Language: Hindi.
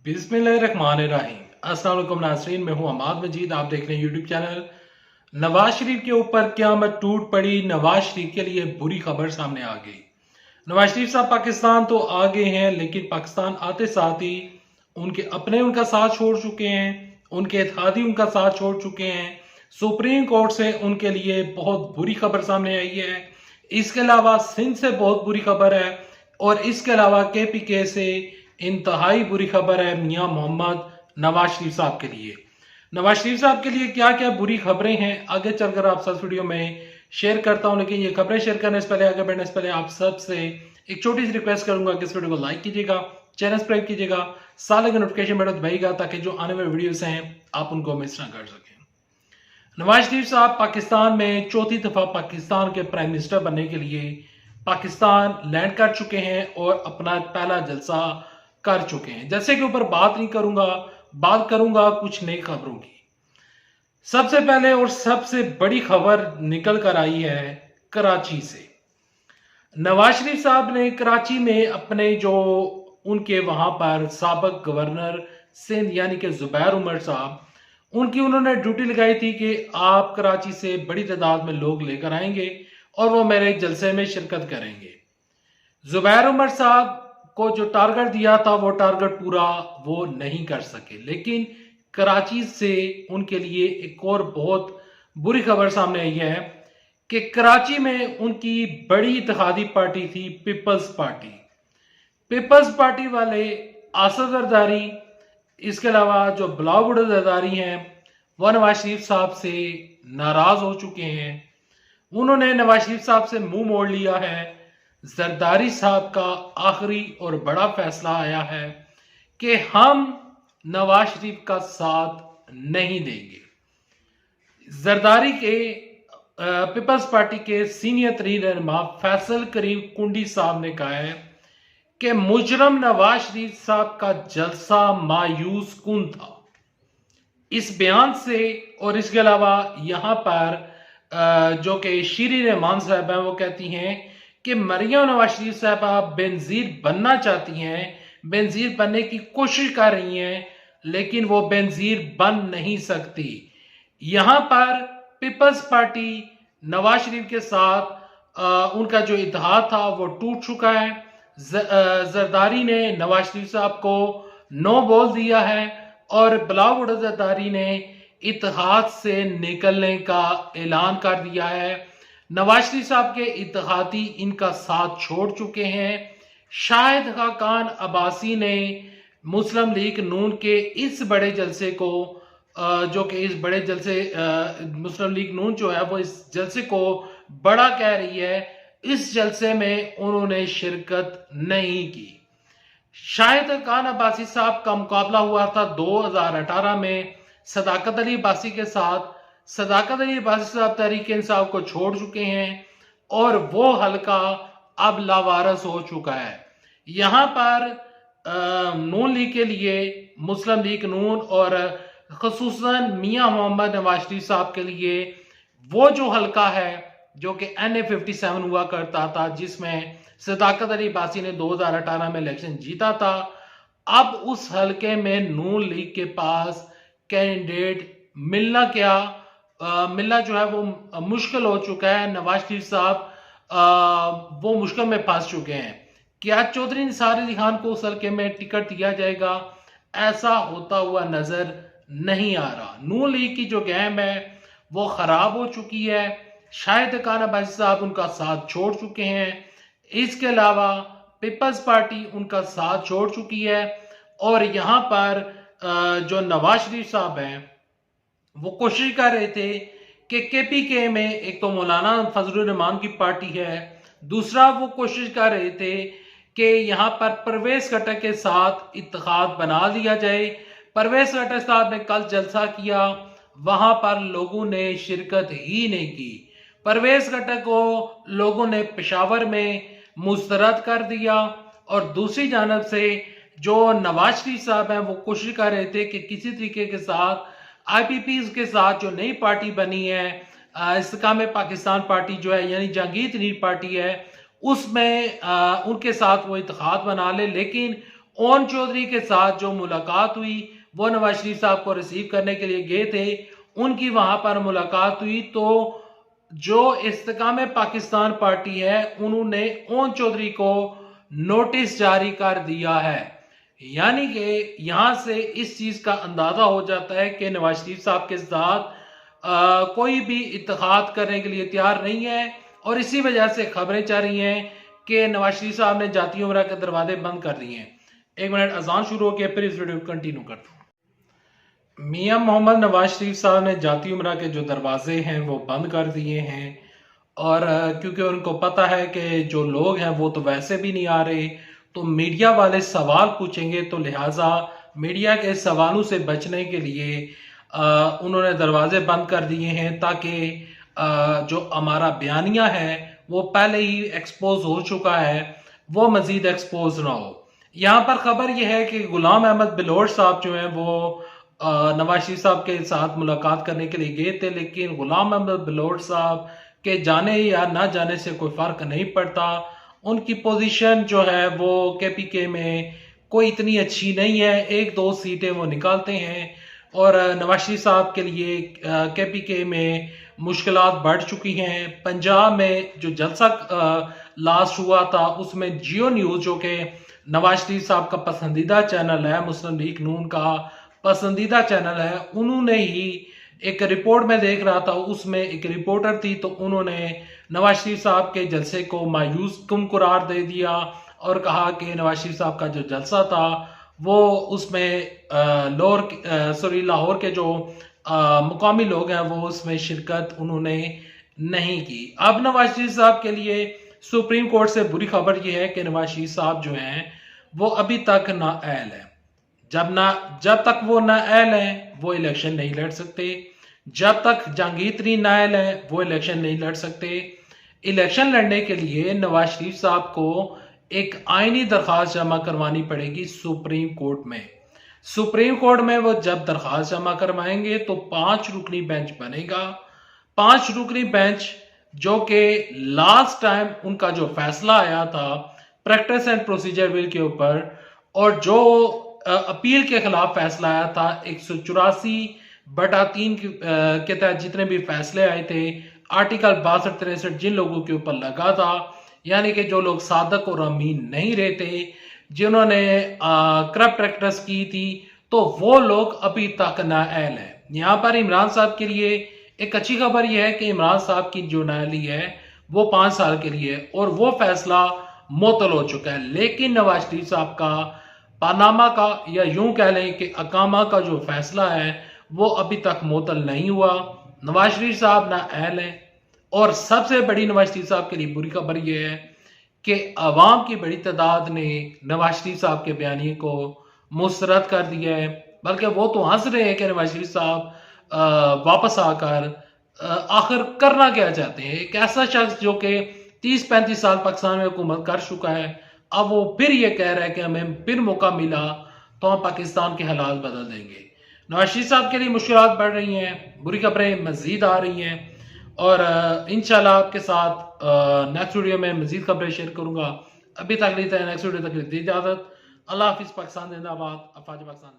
बिस्मिल्लाहिर्रहमानिर्रहीम। अस्सलाम वालेकुम नाज़रीन, मैं हूं अमाद मजीद। आप देख रहे हैं यूट्यूब चैनल। नवाज शरीफ के ऊपर क़यामत टूट पड़ी। नवाज शरीफ के लिए बुरी खबर सामने आ गई। नवाज शरीफ साहब पाकिस्तान तो आ गए हैं, लेकिन पाकिस्तान आते साथ ही उनके अपने उनका साथ छोड़ चुके हैं, उनके इत्तेहादी उनका साथ छोड़ चुके हैं। सुप्रीम कोर्ट से उनके लिए बहुत बुरी खबर सामने आई है। इसके अलावा सिंध से बहुत बुरी खबर है, और इसके अलावा KPK से इंतहाई बुरी खबर है मियां मोहम्मद नवाज शरीफ साहब के लिए। नवाज शरीफ साहब के लिए क्या क्या बुरी खबरें हैं, आगे चलकर आप सब वीडियो में शेयर करता हूं। लेकिन ये खबरें शेयर करने से पहले, आगे बढ़ने से पहले, आप सबसे एक छोटी सी रिक्वेस्ट करूंगा कि इस वीडियो को लाइक कीजिएगा, चैनल सब्सक्राइब कीजिएगा, साथ लगे नोटिफिकेशन बटन दबाइएगा, ताकि जो आने वाले वीडियोस हैं आप उनको मिस ना कर सकें। नवाज शरीफ साहब पाकिस्तान में चौथी दफा पाकिस्तान के प्राइम मिनिस्टर बनने के लिए पाकिस्तान लैंड कर चुके हैं और अपना पहला जलसा कर चुके हैं। जैसे के ऊपर बात नहीं करूंगा, बात करूंगा कुछ नई खबरों की। सबसे पहले और सबसे बड़ी खबर निकल कर आई है कराची से। नवाज शरीफ साहब ने कराची में अपने जो उनके वहां पर साबिक गवर्नर सिंध यानी कि जुबैर उमर साहब, उनकी उन्होंने ड्यूटी लगाई थी कि आप कराची से बड़ी तादाद में लोग लेकर आएंगे और वो मेरे जलसे में शिरकत करेंगे। जुबैर उमर साहब को जो टारगेट दिया था वो टारगेट पूरा वो नहीं कर सके। लेकिन कराची से उनके लिए एक और बहुत बुरी खबर सामने आई है कि कराची में उनकी बड़ी इत्तेहादी पार्टी थी पीपल्स पार्टी। पीपल्स पार्टी वाले असद जरदारी, इसके अलावा जो बिलावल भुट्टो जरदारी हैं, वह नवाज शरीफ साहब से नाराज हो चुके हैं। उन्होंने नवाज शरीफ साहब से मुंह मोड़ लिया है। जरदारी साहब का आखिरी और बड़ा फैसला आया है कि हम नवाज शरीफ का साथ नहीं देंगे। जरदारी के पीपल्स पार्टी के सीनियर तरीन रहनुमा फैसल करीम कुंडी साहब ने कहा है कि मुजरम नवाज शरीफ साहब का जलसा मायूस कुन था। इस बयान से, और इसके अलावा यहां पर जो कि शीरी रहमान साहब हैं, वो कहती हैं कि मरियम नवाज शरीफ साहब बेनजीर बनना चाहती हैं, बेनजीर बनने की कोशिश कर रही हैं, लेकिन वो बेनजीर बन नहीं सकती। यहां पर पीपल्स पार्टी नवाज शरीफ के साथ उनका जो इत्तेहाद था वो टूट चुका है। जरदारी ने नवाज शरीफ साहब को नो बोल दिया है और बिलावल भुट्टो जरदारी ने इत्तेहाद से निकलने का ऐलान कर दिया है। नवाज शरीफ साहब के इत्तेहादी इनका साथ छोड़ चुके हैं। शाहिद खाकान अब्बासी ने मुस्लिम लीग नून के इस बड़े जलसे को, जो कि इस बड़े जलसे मुस्लिम लीग नून जो है वो इस जलसे को बड़ा कह रही है, इस जलसे में उन्होंने शिरकत नहीं की। शाहिद खान अब्बासी साहब का मुकाबला हुआ था 2018 में सदाकत अली अब्बासी के साथ। सदाकत अली अब्बासी साहब तहरीक इंसाफ को छोड़ चुके हैं और वो हलका अब लावारस हो चुका है। यहां पर नून लीग के लिए, मुस्लिम लीग नून और खसूसन मियां मोहम्मद नवाज शरीफ साहब के लिए वो जो हलका है जो कि NA57 हुआ करता था, जिसमें सदाकत अली अब्बासी ने 2018 में इलेक्शन जीता था, अब उस हलके में नून लीग के पास कैंडिडेट मिलना जो है वो मुश्किल हो चुका है। नवाज शरीफ साहब वो मुश्किल में फंस चुके हैं। क्या चौधरी निसार अली खान को उस हल्के में टिकट दिया जाएगा? ऐसा होता हुआ नजर नहीं आ रहा। नून लीग की जो गेम है वो खराब हो चुकी है। शाहिद खान अब्बासी साहब उनका साथ छोड़ चुके हैं। इसके अलावा पीपल्स पार्टी उनका साथ छोड़ चुकी है। और यहां पर जो नवाज शरीफ साहब हैं वो कोशिश कर रहे थे कि KPK में, एक तो मौलाना फजलुर रहमान की पार्टी है, दूसरा वो कोशिश कर रहे थे कि यहां पर परवेज खट्टर के साथ इत्तेहाद बना लिया जाए। परवेज खट्टर साहब ने कल जलसा किया, वहां पर लोगों ने शिरकत ही नहीं की। परवेज खट्टर को लोगों ने पेशावर में मुस्तरद कर दिया। और दूसरी जानब से जो नवाज शरीफ साहब हैं वो कोशिश कर रहे थे कि किसी तरीके के साथ IPP के साथ जो नई पार्टी बनी है, इस्तेकाम पाकिस्तान पार्टी जो है, यानी जहांगीर तरीन पार्टी है, उसमें उनके साथ वो इत्तेहाद बना ले। लेकिन ओन चौधरी के साथ जो मुलाकात हुई वो नवाज शरीफ साहब को रिसीव करने के लिए गए थे, उनकी वहां पर मुलाकात हुई तो जो इस्तेकाम पाकिस्तान पार्टी है उन्होंने ओन चौधरी को नोटिस जारी कर दिया है। यानी कि यहां से इस चीज का अंदाजा हो जाता है कि नवाज शरीफ साहब के साथ कोई भी इत्तेहाद करने के लिए तैयार नहीं है और इसी वजह से खबरें चल रही हैं कि नवाज शरीफ साहब ने जाती उमरा के दरवाजे बंद कर दिए हैं। 1 मिनट अजान शुरू हो गया, फिर इस वीडियो को कंटिन्यू करता हूं। मियां मोहम्मद नवाज शरीफ साहब ने जाती उमरा के जो दरवाजे हैं वो बंद कर दिए हैं और क्योंकि उनको पता है कि जो लोग हैं वो तो वैसे भी नहीं आ रहे, तो मीडिया वाले सवाल पूछेंगे, तो लिहाजा मीडिया के सवालों से बचने के लिए उन्होंने दरवाजे बंद कर दिए हैं ताकि जो हमारा बयानिया है वो पहले ही एक्सपोज हो चुका है, वो मजीद एक्सपोज ना हो। यहाँ पर खबर यह है कि गुलाम अहमद बिलोच साहब जो हैं वो नवाज शरीफ साहब के साथ मुलाकात करने के लिए गए थे, लेकिन गुलाम अहमद बिलोच साहब के जाने या ना जाने से कोई फर्क नहीं पड़ता। उनकी पोजीशन जो है वो केपीके में कोई इतनी अच्छी नहीं है, 1-2 सीटें वो निकालते हैं और नवाज शरीफ साहब के लिए केपीके में मुश्किलात बढ़ चुकी हैं। पंजाब में जो जलसा लास्ट हुआ था उसमें जियो न्यूज जो कि नवाज शरीफ साहब का पसंदीदा चैनल है, मुस्लिम लीग नून का पसंदीदा चैनल है, उन्होंने ही एक रिपोर्ट में देख रहा था, उसमें एक रिपोर्टर थी तो उन्होंने नवाज शरीफ साहब के जलसे को मायूस कुम करार दे दिया और कहा कि नवाज शरीफ साहब का जो जलसा था वो उसमें लाहौर के जो मुकामी लोग हैं वो उसमें शिरकत उन्होंने नहीं की। अब नवाज शरीफ साहब के लिए सुप्रीम कोर्ट से बुरी खबर यह है कि नवाज शरीफ साहब जो हैं वो अभी तक नाअहल है। जब तक वो नाअहल है वो इलेक्शन नहीं लड़ सकते, जब तक जहांगीर तरीन नाअहल है वो इलेक्शन नहीं लड़ सकते। इलेक्शन लड़ने के लिए नवाज शरीफ साहब को एक आईनी दरखास्त जमा करवानी पड़ेगी सुप्रीम कोर्ट में। सुप्रीम कोर्ट में वो जब दरखास्त जमा करवाएंगे तो 5 रुकनी बेंच बनेगा। 5 रुकनी बेंच जो कि लास्ट टाइम उनका जो फैसला आया था प्रैक्टिस एंड प्रोसीजर बिल के ऊपर और जो अपील के खिलाफ फैसला आया था 184/3 के तहत जितने भी फैसले आए थे, आर्टिकल 62-63 जिन लोगों के ऊपर लगा था, यानी कि जो लोग सादक और अमीन नहीं रहते, जिन्होंने करप्ट प्रैक्टिस की थी, तो वो लोग अभी तक नाअहल है। यहाँ पर इमरान साहब के लिए एक अच्छी खबर यह है कि इमरान साहब की जो नाअहली है वो 5 साल के लिए है और वो फैसला मुअत्तल हो चुका है। लेकिन नवाज शरीफ साहब का पानामा का या यूं कह लें कि अकामा का जो फैसला है वो अभी तक मुअत्तल नहीं हुआ। नवाज शरीफ साहब नाअहल है और सबसे बड़ी नवाज शरीफ साहब के लिए बुरी खबर यह है कि अवाम की बड़ी तादाद ने नवाज शरीफ साहब के बयानी को मुस्तरद कर दिया है, बल्कि वो तो हंस रहे हैं कि नवाज शरीफ साहब वापस आकर आखिर करना क्या चाहते हैं। एक ऐसा शख्स जो कि 30-35 साल पाकिस्तान में हुकूमत कर चुका है, अब वो फिर ये कह रहा है कि हमें फिर मौका मिला तो हम पाकिस्तान के हालात बदल देंगे। नवाज शरीफ साहब के लिए मुश्किलात बढ़ रही हैं, बुरी खबरें मजीद आ रही हैं और इंशाल्लाह आपके साथ नेक्स्ट वीडियो में मजीद खबरें शेयर करूंगा। अभी तक लेते हैं नेक्स्ट वीडियो तक दी इजाजत। अल्लाह हाफिज। पाकिस्तान जिंदाबाद। अफवाज पाकिस्तान।